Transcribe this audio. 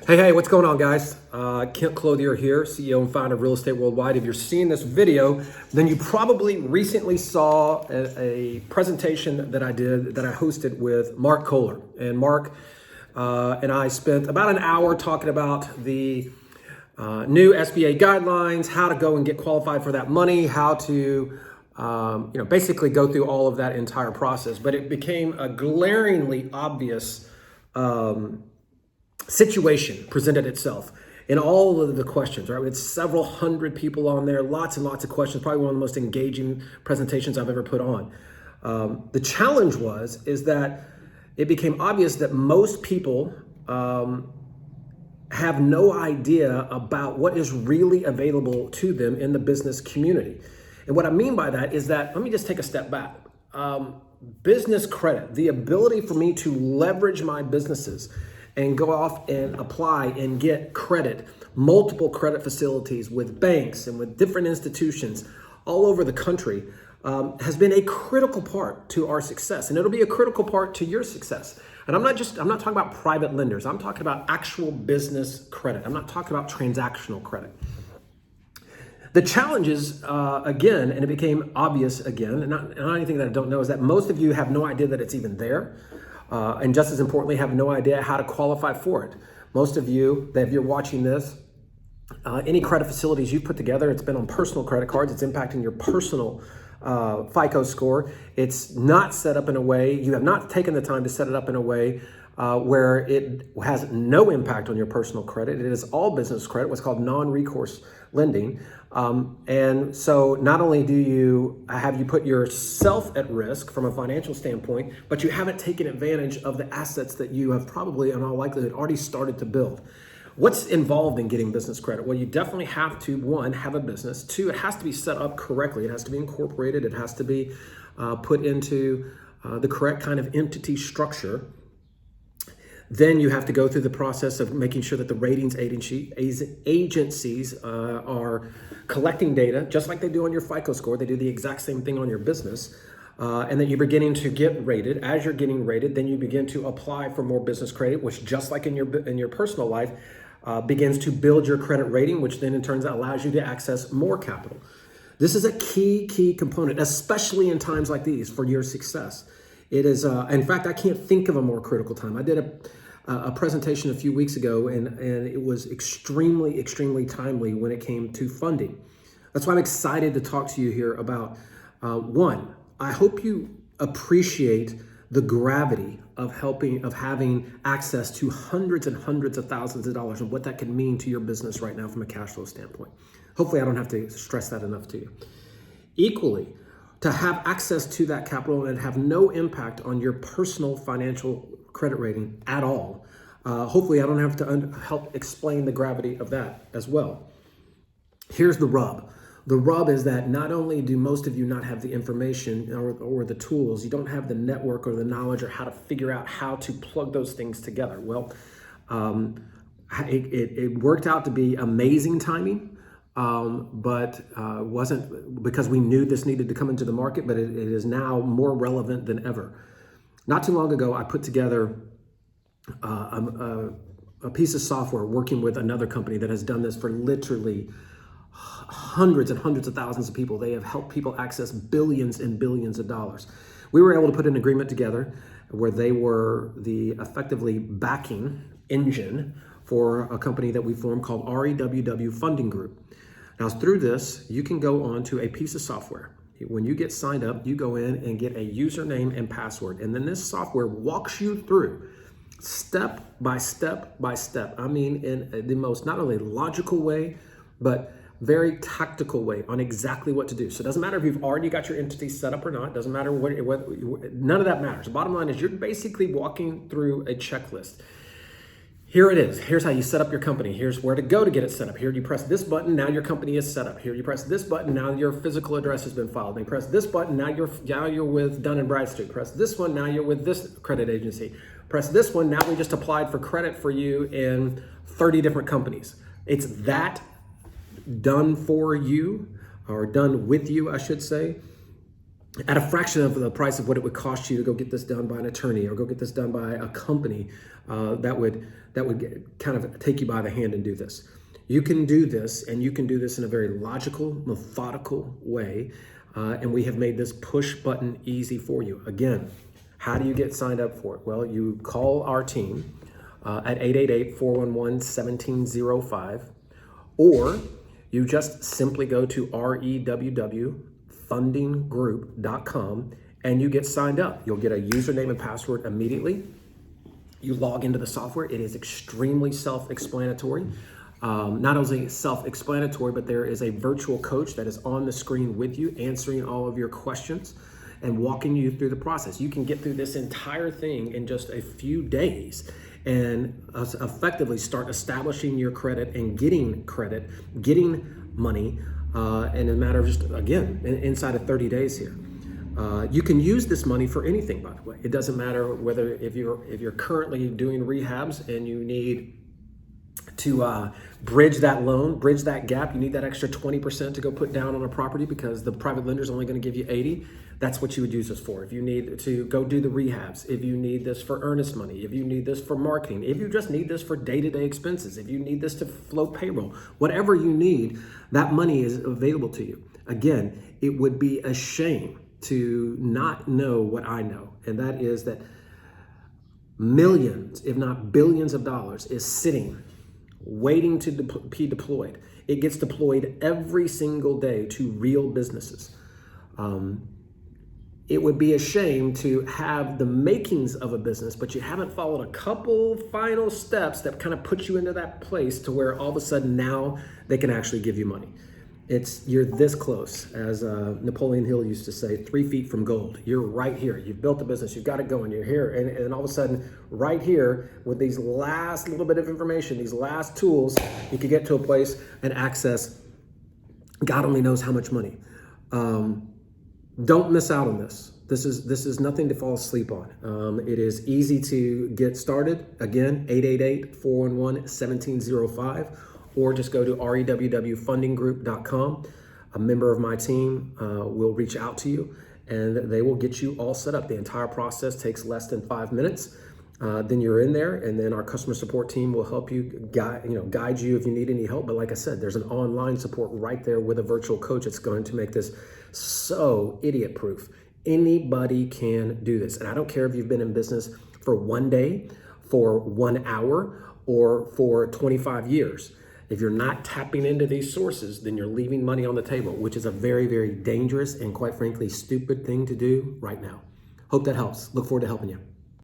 Hey, what's going on, guys? Clothier here, CEO and founder of Real Estate Worldwide. If you're seeing this video, then you probably recently saw a presentation that I hosted with Mark Kohler. And Mark and I spent about an hour talking about the new SBA guidelines, how to go and get qualified for that money, how to basically go through all of that entire process. But it became a glaringly obvious situation presented itself in all of the questions, right? We had several hundred people on there, lots and lots of questions, probably one of the most engaging presentations I've ever put on. The challenge is that it became obvious that most people have no idea about what is really available to them in the business community. And what I mean by that is that, let me just take a step back. Business credit, the ability for me to leverage my businesses and go off and apply and get credit, multiple credit facilities with banks and with different institutions all over the country, has been a critical part to our success. And it'll be a critical part to your success. And I'm not talking about private lenders. I'm talking about actual business credit. I'm not talking about transactional credit. The challenge is, again, and it became obvious again, and not anything that I don't know, is that most of you have no idea that it's even there. And just as importantly, have no idea how to qualify for it. Most of you, that if you're watching this, any credit facilities you've put together, it's been on personal credit cards, it's impacting your personal FICO score. It's not set up in a way, you have not taken the time to set it up in a way where it has no impact on your personal credit. It is all business credit, what's called non-recourse lending. And so not only have you put yourself at risk from a financial standpoint, but you haven't taken advantage of the assets that you have probably in all likelihood already started to build. What's involved in getting business credit? Well, you definitely have to, one, have a business. Two, it has to be set up correctly. It has to be incorporated. It has to be put into the correct kind of entity structure. Then you have to go through the process of making sure that the ratings agencies are collecting data, just like they do on your FICO score. They do the exact same thing on your business. And then you're beginning to get rated. As you're getting rated, then you begin to apply for more business credit, which just like in your personal life, begins to build your credit rating, which then in turn allows you to access more capital. This is a key component, especially in times like these for your success. It is, in fact, I can't think of a more critical time. I did a presentation a few weeks ago, and it was extremely timely when it came to funding. That's why I'm excited to talk to you here about, one, I hope you appreciate the gravity of having access to hundreds and hundreds of thousands of dollars and what that can mean to your business right now from a cash flow standpoint. Hopefully I don't have to stress that enough to you. Equally, to have access to that capital and have no impact on your personal financial credit rating at all. Hopefully I don't have to help explain the gravity of that as well. Here's the rub. The rub is that not only do most of you not have the information or the tools, you don't have the network or the knowledge or how to figure out how to plug those things together. Well, it worked out to be amazing timing. But wasn't because we knew this needed to come into the market, but it is now more relevant than ever. Not too long ago, I put together a piece of software working with another company that has done this for literally hundreds and hundreds of thousands of people. They have helped people access billions and billions of dollars. We were able to put an agreement together where they were the effectively backing engine for a company that we formed called REWW Funding Group. Now, through this, you can go on to a piece of software. When you get signed up, you go in and get a username and password. And then this software walks you through step by step by step. I mean, in the most not only logical way, but very tactical way on exactly what to do. So it doesn't matter if you've already got your entity set up or not. It doesn't matter none of that matters. The bottom line is you're basically walking through a checklist. Here it is. Here's how you set up your company. Here's where to go to get it set up. Here you press this button, now your company is set up. Here you press this button, now your physical address has been filed. Then you press this button, now you're with Dun & Bradstreet. Press this one, now you're with this credit agency. Press this one, now we just applied for credit for you in 30 different companies. It's that done for you, or done with you, I should say. at a fraction of the price of what it would cost you to go get this done by an attorney or go get this done by a company that would kind of take you by the hand and do this. You can do this, and you can do this in a very logical, methodical way, and we have made this push button easy for you. Again, how do you get signed up for it? Well, you call our team at 888-411-1705, or you just simply go to rewwfundinggroup.com and you get signed up. You'll get a username and password immediately. You log into the software. It is extremely self-explanatory. Not only self-explanatory, but there is a virtual coach that is on the screen with you, answering all of your questions and walking you through the process. You can get through this entire thing in just a few days and effectively start establishing your credit and getting credit, getting money in a matter of just, again, inside of 30 days here. You can use this money for anything, by the way. It doesn't matter whether if you're currently doing rehabs and you need to bridge that loan, bridge that gap. You need that extra 20% to go put down on a property because the private lender is only going to give you 80. That's what you would use this for. If you need to go do the rehabs, if you need this for earnest money, if you need this for marketing, if you just need this for day-to-day expenses, if you need this to float payroll, whatever you need, that money is available to you. Again, it would be a shame to not know what I know, and that is that millions, if not billions of dollars is sitting waiting to be deployed. It gets deployed every single day to real businesses. It would be a shame to have the makings of a business, but you haven't followed a couple final steps that kind of put you into that place to where all of a sudden now they can actually give you money. You're this close, as Napoleon Hill used to say, 3 feet from gold. You're right here. You've built a business. You've got it going. You're here. And all of a sudden, right here, with these last little bit of information, these last tools, you could get to a place and access God only knows how much money. Don't miss out on this. This is nothing to fall asleep on. It is easy to get started. Again, 888-411-1705. Or just go to rewwfundinggroup.com. A member of my team will reach out to you and they will get you all set up. The entire process takes less than 5 minutes. Then you're in there, and then our customer support team will help you guide you if you need any help. But like I said, there's an online support right there with a virtual coach. It's going to make this so idiot-proof. Anybody can do this. And I don't care if you've been in business for 1 day, for 1 hour, or for 25 years. If you're not tapping into these sources, then you're leaving money on the table, which is a very, very dangerous and quite frankly, stupid thing to do right now. Hope that helps. Look forward to helping you.